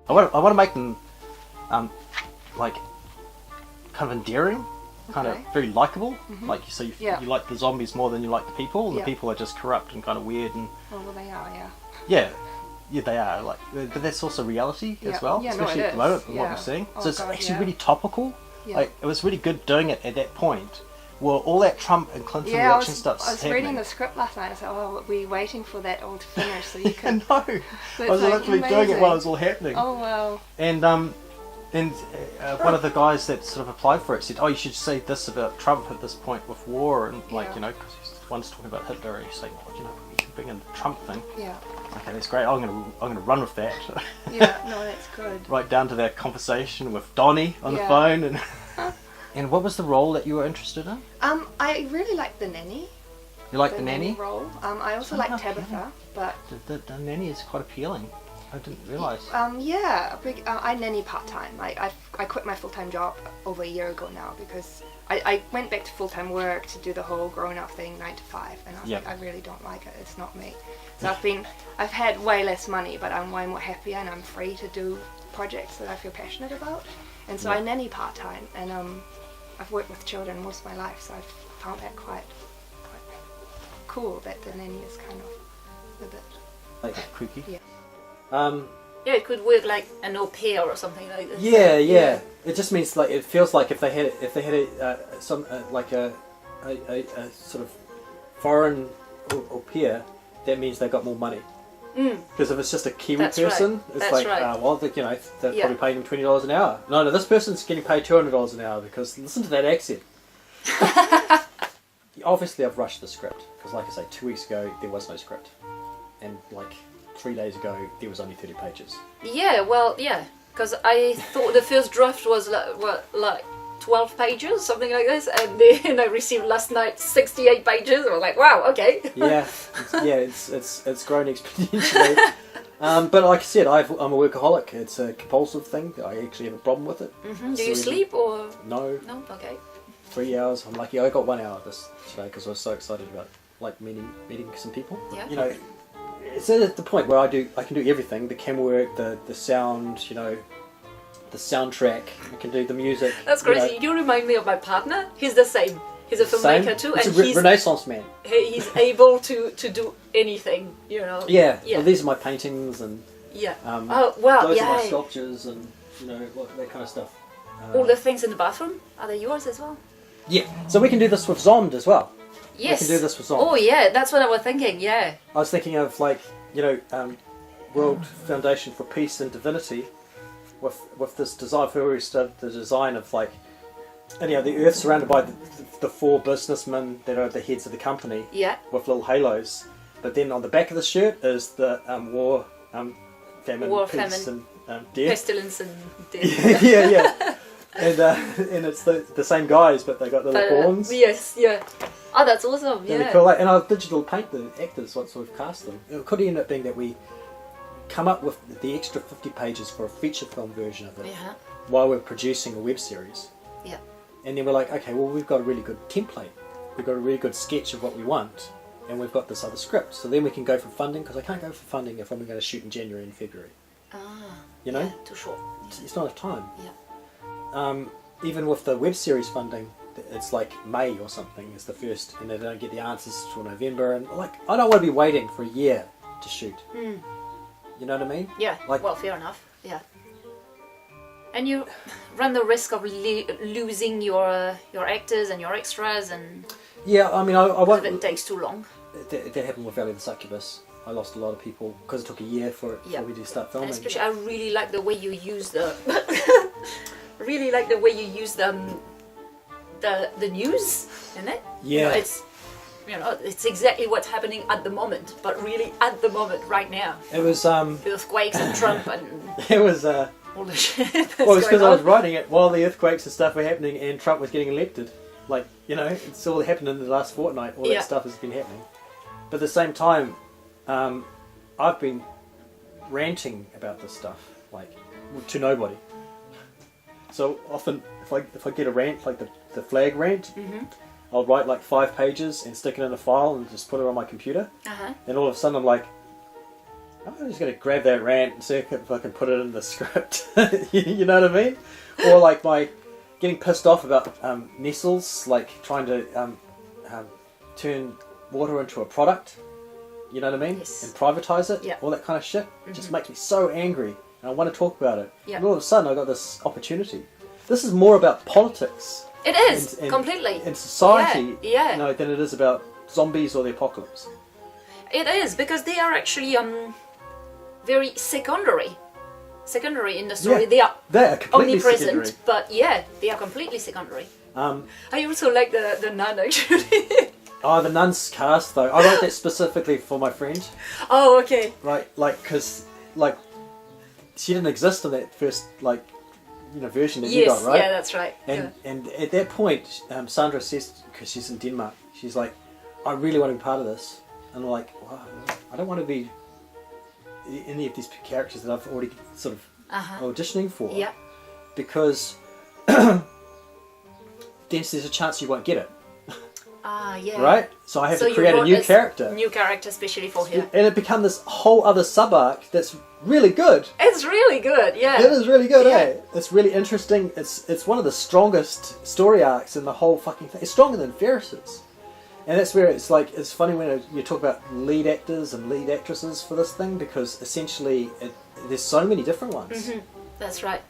I want to make them, like, kind of endearing, kind of very likable. Like, so you like the zombies more than you like the people, and the people are just corrupt and kind of weird and. Oh, well, they are, yeah. Yeah. Yeah, they are. Like, but that's also reality as well, especially at the moment with what we're seeing. So it's actually really topical. Yeah. Like, it was really good doing it at that point. Well, all that Trump and Clinton election stuff's happening. I was reading the script last night. I said, "Oh, we're waiting for that all to finish so you can." No, I was literally doing it while it was all happening. Oh wow! And one of the guys that sort of applied for it said, "Oh, you should say this about Trump at this point with war," and like you know, because one's talking about Hitler, and he's saying, "Oh, you know, you can bring in the Trump thing." Yeah. Okay, that's great. I'm gonna run with that. Yeah, no, that's good. Right down to that conversation with Donnie on the phone and. And what was the role that you were interested in? I really liked the nanny. You like the nanny role? I also like Tabitha, but the nanny is quite appealing. I didn't realise. I nanny part time. I quit my full time job over a year ago now because I went back to full time work to do the whole grown up thing 9 to 5, and I was like, I really don't like it. It's not me. So I've had way less money, but I'm way more happier, and I'm free to do projects that I feel passionate about. And so I nanny part time, and I've worked with children most of my life, so I've found that quite cool that the nanny is kind of a bit like creaky. Yeah. Yeah, it could work like an au pair or something like this. Yeah. It just means like it feels like if they had a sort of foreign au pair, that means they got more money. Because if it's just a Kiwi person, it's like, well, you know, they're probably paying them $20 an hour. No, this person's getting paid $200 an hour because listen to that accent. Obviously, I've rushed the script because, like I say, 2 weeks ago there was no script, and like 3 days ago there was only 30 pages. Yeah, well, yeah, because I thought the first draft was like 12 pages, something like this, and then I received last night 68 pages. I was like, wow, okay. It's grown exponentially. But like I said, I'm a workaholic. It's a compulsive thing. I actually have a problem with it. Do you sleep or? No. No, okay. 3 hours. I'm lucky. I got 1 hour today because I was so excited about like meeting some people. Yeah. You know, it's at the point where I can do everything: the camera work, the sound, you know. The soundtrack, I can do the music. That's crazy. You remind me of my partner. He's the same. He's a filmmaker too, and he's Renaissance man. He's able to do anything, you know. Yeah. Well, these are my paintings and those are my sculptures and you know that kind of stuff. All the things in the bathroom, are they yours as well? Yeah. So we can do this with ZOMB'D as well. Yes. We can do this with ZOMB'D. Oh yeah, that's what I was thinking. Yeah. I was thinking of like World Foundation for Peace and Divinity. With this design, we already started the design of like, anyhow, the Earth surrounded by the 4 businessmen that are the heads of the company. Yeah. With little halos, but then on the back of the shirt is the war, famine, peace, and death. Pestilence and death. yeah. And it's the same guys, but they got the little horns. Yes, yeah. Oh, that's awesome. Yeah. Cool. And I'll digital paint the actors once we've cast them. It could end up being that we come up with the extra 50 pages for a feature film version of it while we're producing a web series. Yeah. And then we're like, okay, well, we've got a really good template. We've got a really good sketch of what we want, and we've got this other script. So then we can go for funding, because I can't go for funding if I'm going to shoot in January and February. You know? Yeah, too short. It's not enough time. Yeah. Even with the web series funding, it's like May or something is the first, and they don't get the answers till November. And like, I don't want to be waiting for a year to shoot. You know what I mean? Yeah, like, well, fair enough, yeah. And you run the risk of losing your actors and your extras and... Yeah, I mean, I won't... If it takes too long. That happened with Valley of the Succubus. I lost a lot of people because it took a year for we to start filming. And especially, I really like the way you use the... really like the way you use the news in it. Yeah. You know, it's exactly what's happening at the moment, but really at the moment, right now. It was earthquakes and Trump and it was all the shit. Well, it's because I was writing it while the earthquakes and stuff were happening, and Trump was getting elected. Like, you know, it's all happened in the last fortnight. All that stuff has been happening. But at the same time, I've been ranting about this stuff, like to nobody. So often, if I get a rant, like the flag rant. I'll write like 5 pages and stick it in a file and just put it on my computer. And all of a sudden I'm like, I'm just going to grab that rant and see if I can put it in the script. You know what I mean? Or like my getting pissed off about Nestle's, like trying to turn water into a product. You know what I mean? Yes. And privatize it. Yeah. All that kind of shit. It just makes me so angry. And I want to talk about it. Yeah. And all of a sudden I got this opportunity. This is more about politics. It is, completely. And society, Yeah. you know, than it is about zombies or the apocalypse. It is, because they are actually very secondary in the story. Yeah, they are completely omnipresent, secondary. but they are completely secondary. I also like the nun, actually. Oh, the nun's cast, though. I wrote that specifically for my friend. Oh, okay. Right, like, because, like, she didn't exist in that first, like, you know, version that you got, right? Yeah, that's right. And at that point, Sandra says, because she's in Denmark, she's like, I really want to be part of this. And I'm like, wow, I don't want to be any of these characters that I've already sort of auditioning for. Yeah. Because then there's a chance you won't get it. Yeah. Right? So I have to create a new character. New character especially for her. And it became this whole other sub-arc that's really good. It's really good, yeah. It is really good, Yeah. eh? It's really interesting. It's one of the strongest story arcs in the whole fucking thing. It's stronger than Ferris's. And that's where it's like, it's funny when you talk about lead actors and lead actresses for this thing, because essentially there's so many different ones. That's right.